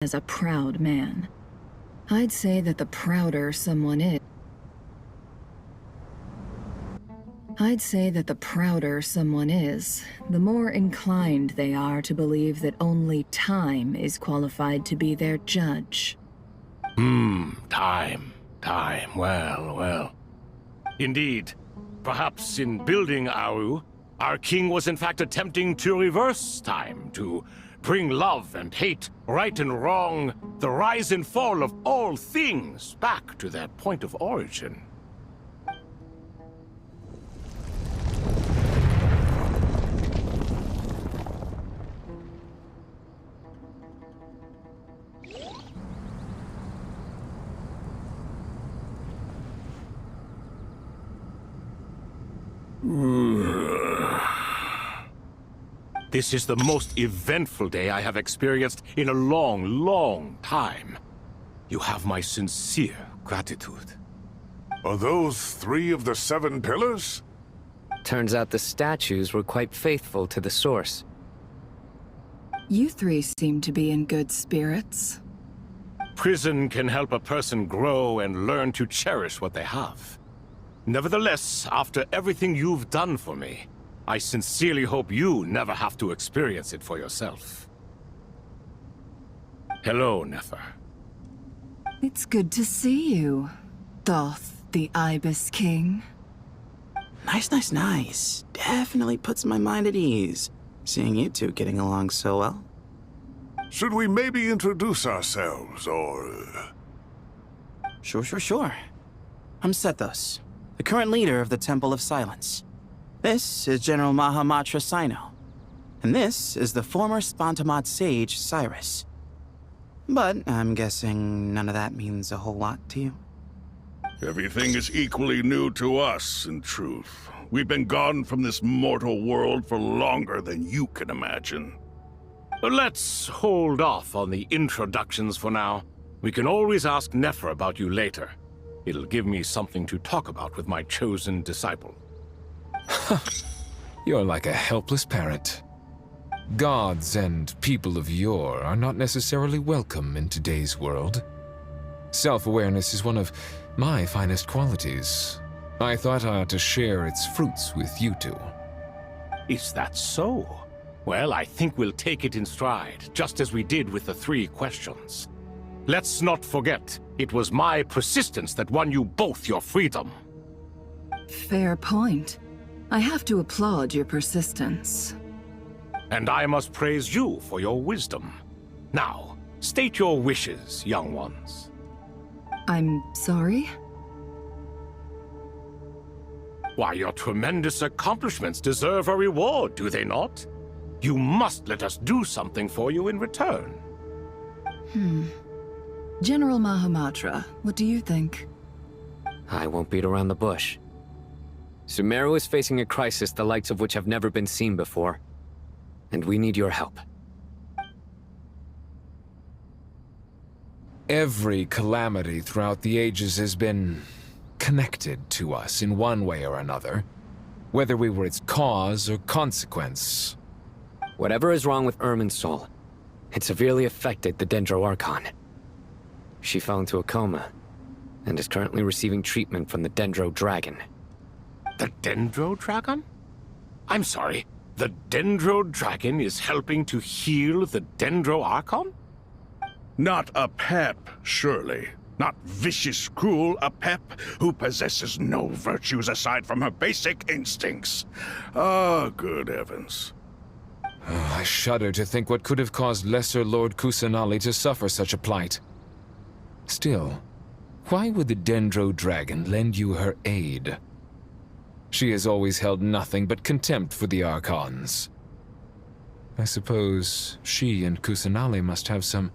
as a proud man. I'd say that the prouder someone is, the more inclined they are to believe that only time is qualified to be their judge. Time. Well. Indeed. Perhaps in building Aru, our king was in fact attempting to reverse time, to bring love and hate, right and wrong, the rise and fall of all things back to their point of origin. This is the most eventful day I have experienced in a long time. You have my sincere gratitude. Are those 3 of the 7 pillars? Turns out the statues were quite faithful to the source. You 3 seem to be in good spirits. Prison can help a person grow and learn to cherish what they have. Nevertheless, after everything you've done for me, I sincerely hope you never have to experience it for yourself. Hello, Nefer. It's good to see you, Thoth the Ibis King. Nice. Definitely puts my mind at ease, seeing you two getting along so well. Should we maybe introduce ourselves, or... Sure. I'm Sethos, the current leader of the Temple of Silence. This is General Mahamatra Sino, and this is the former Spantamad sage, Cyrus. But I'm guessing none of that means a whole lot to you. Everything is equally new to us, in truth. We've been gone from this mortal world for longer than you can imagine. Let's hold off on the introductions for now. We can always ask Nefer about you later. It'll give me something to talk about with my chosen disciple. You're like a helpless parrot. Gods and people of yore are not necessarily welcome in today's world. Self-awareness is one of my finest qualities. I thought I ought to share its fruits with you two. Is that so? Well, I think we'll take it in stride, just as we did with the 3 questions. Let's not forget, it was my persistence that won you both your freedom. Fair point. I have to applaud your persistence. And I must praise you for your wisdom. Now, state your wishes, young ones. I'm sorry? Why, your tremendous accomplishments deserve a reward, do they not? You must let us do something for you in return. General Mahamatra, what do you think? I won't beat around the bush. Sumeru is facing a crisis the likes of which have never been seen before. And we need your help. Every calamity throughout the ages has been connected to us in one way or another, whether we were its cause or consequence. Whatever is wrong with Irminsul, it severely affected the Dendro Archon. She fell into a coma, and is currently receiving treatment from the Dendro Dragon. The Dendro Dragon? I'm sorry, the Dendro Dragon is helping to heal the Dendro Archon? Not a pep, surely. Not vicious, cruel, a pep who possesses no virtues aside from her basic instincts. Ah, good heavens. I shudder to think what could have caused Lesser Lord Kusanali to suffer such a plight. Still, why would the Dendro Dragon lend you her aid? She has always held nothing but contempt for the Archons. I suppose she and Kusanali must have some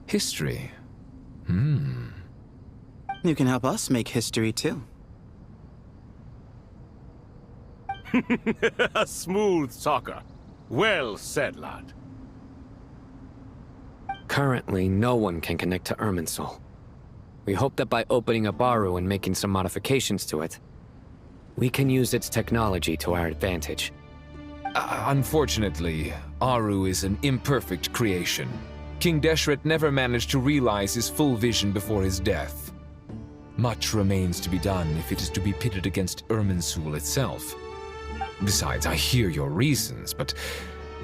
history. You can help us make history, too. A smooth talker. Well said, lad. Currently, no one can connect to Irminsul. We hope that by opening up Aru and making some modifications to it, we can use its technology to our advantage. Unfortunately, Aru is an imperfect creation. King Deshret never managed to realize his full vision before his death. Much remains to be done if it is to be pitted against Irminsul itself. Besides, I hear your reasons, but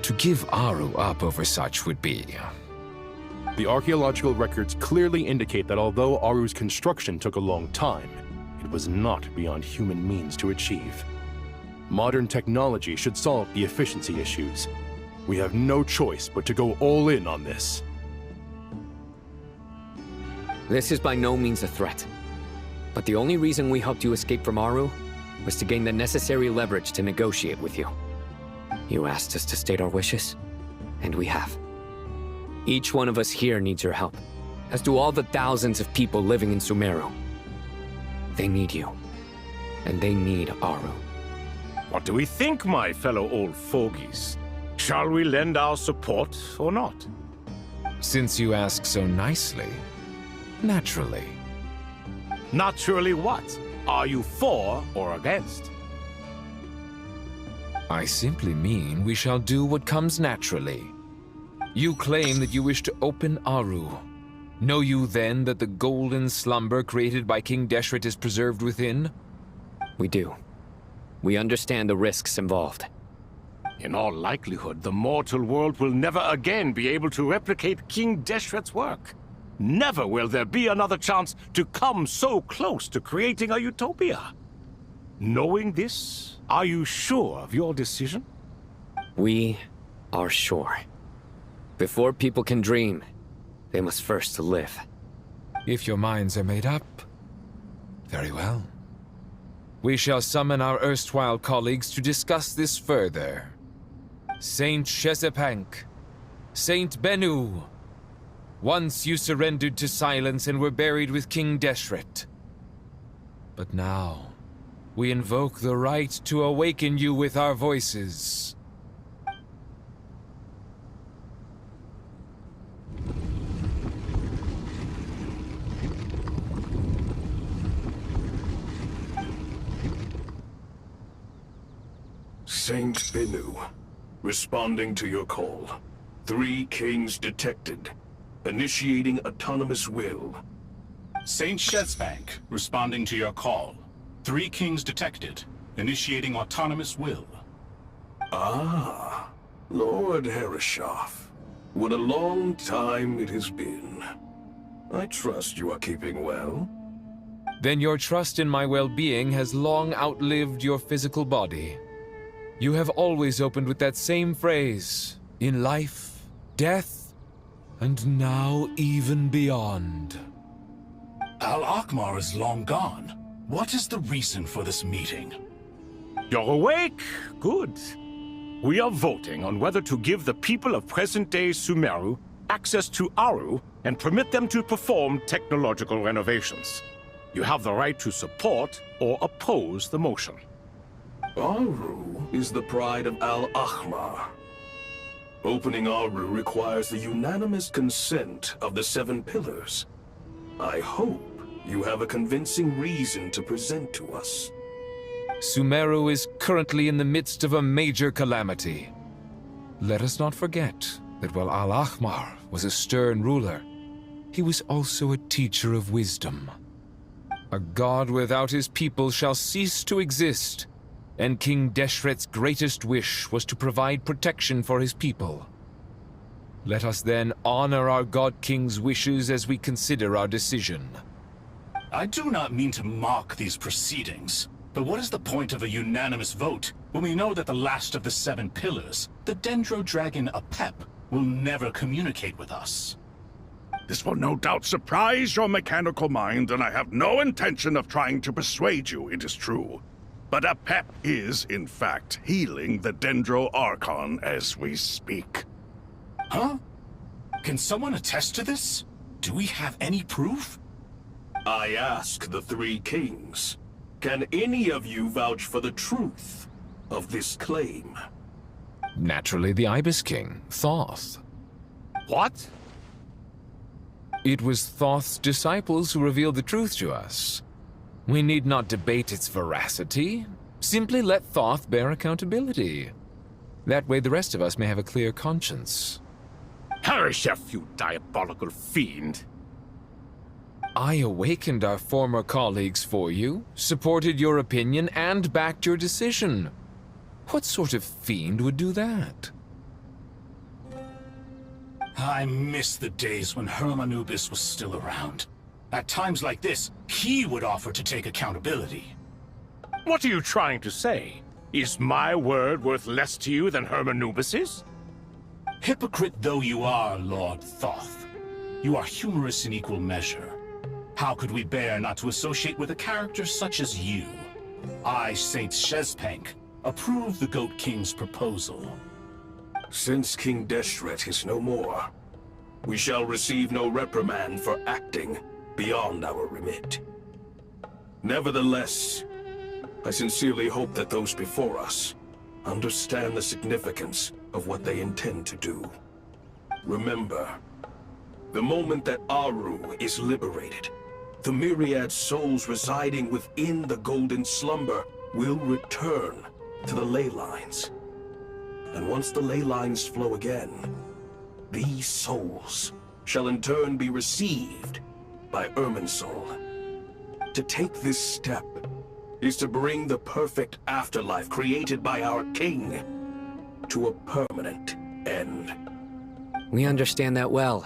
to give Aru up over such would be... The archaeological records clearly indicate that although Aru's construction took a long time, it was not beyond human means to achieve. Modern technology should solve the efficiency issues. We have no choice but to go all in on this. This is by no means a threat. But the only reason we helped you escape from Aru was to gain the necessary leverage to negotiate with you. You asked us to state our wishes, and we have. Each one of us here needs your help, as do all the thousands of people living in Sumeru. They need you, and they need Aru. What do we think, my fellow old fogies? Shall we lend our support or not? Since you ask so nicely, naturally. Naturally what? Are you for or against? I simply mean we shall do what comes naturally. You claim that you wish to open Aru. Know you then that the golden slumber created by King Deshret is preserved within? We do. We understand the risks involved. In all likelihood, the mortal world will never again be able to replicate King Deshret's work. Never will there be another chance to come so close to creating a utopia. Knowing this, are you sure of your decision? We are sure. Before people can dream, they must first live. If your minds are made up, very well. We shall summon our erstwhile colleagues to discuss this further. Saint Shezepank, Saint Bennu, once you surrendered to silence and were buried with King Deshret. But now, we invoke the right to awaken you with our voices. Saint Bennu, responding to your call. 3 kings detected. Initiating autonomous will. Saint Shezbank, responding to your call. 3 kings detected. Initiating autonomous will. Ah, Lord Herreshoff. What a long time it has been. I trust you are keeping well. Then your trust in my well-being has long outlived your physical body. You have always opened with that same phrase, in life, death, and now even beyond. Al-Akhmar is long gone. What is the reason for this meeting? You're awake? Good. We are voting on whether to give the people of present-day Sumeru access to Aru and permit them to perform technological renovations. You have the right to support or oppose the motion. Aru is the pride of Al-Akhmar. Opening Aru requires the unanimous consent of the 7 pillars. I hope you have a convincing reason to present to us. Sumeru is currently in the midst of a major calamity. Let us not forget that while Al-Akhmar was a stern ruler, he was also a teacher of wisdom. A god without his people shall cease to exist, and King Deshret's greatest wish was to provide protection for his people. Let us then honor our God King's wishes as we consider our decision. I do not mean to mock these proceedings, but what is the point of a unanimous vote when we know that the last of the 7 pillars, the Dendro Dragon Apep, will never communicate with us? This will no doubt surprise your mechanical mind, and I have no intention of trying to persuade you it is true. But Apep is, in fact, healing the Dendro Archon as we speak. Huh? Can someone attest to this? Do we have any proof? I ask the 3 kings, can any of you vouch for the truth of this claim? Naturally, the Ibis King, Thoth. What? It was Thoth's disciples who revealed the truth to us. We need not debate its veracity. Simply let Thoth bear accountability. That way the rest of us may have a clear conscience. Harishef, you diabolical fiend. I awakened our former colleagues for you, supported your opinion, and backed your decision. What sort of fiend would do that? I miss the days when Hermanubis was still around. At times like this, he would offer to take accountability. What are you trying to say? Is my word worth less to you than Hermanubis's? Hypocrite though you are, Lord Thoth, you are humorous in equal measure. How could we bear not to associate with a character such as you? I, Saint Shezpank, approve the Goat King's proposal. Since King Deshret is no more, we shall receive no reprimand for acting beyond our remit. Nevertheless, I sincerely hope that those before us understand the significance of what they intend to do. Remember, the moment that Aru is liberated, the myriad souls residing within the Golden Slumber will return to the ley lines. And once the ley lines flow again, these souls shall in turn be received by Irminsul. To take this step is to bring the perfect afterlife created by our king to a permanent end. We understand that well,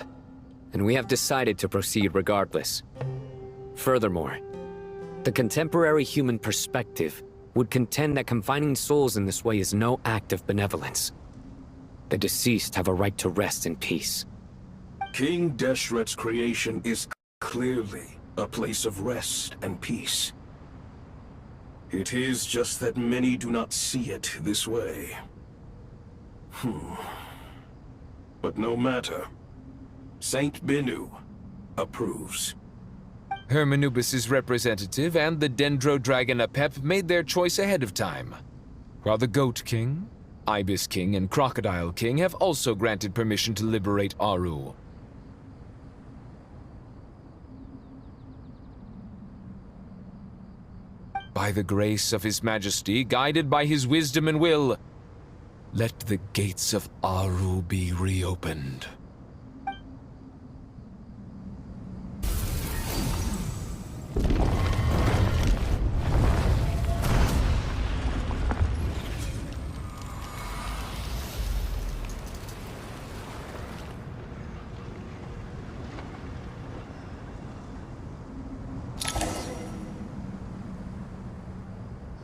and we have decided to proceed regardless. Furthermore, the contemporary human perspective would contend that confining souls in this way is no act of benevolence. The deceased have a right to rest in peace. King Deshret's creation is clearly a place of rest and peace. It is just that many do not see it this way. But no matter. Saint Binu approves. Hermanubis' representative and the Dendro Dragon Apep made their choice ahead of time, while the Goat King, Ibis King, and Crocodile King have also granted permission to liberate Aru. By the grace of His Majesty, guided by his wisdom and will, let the gates of Aru be reopened.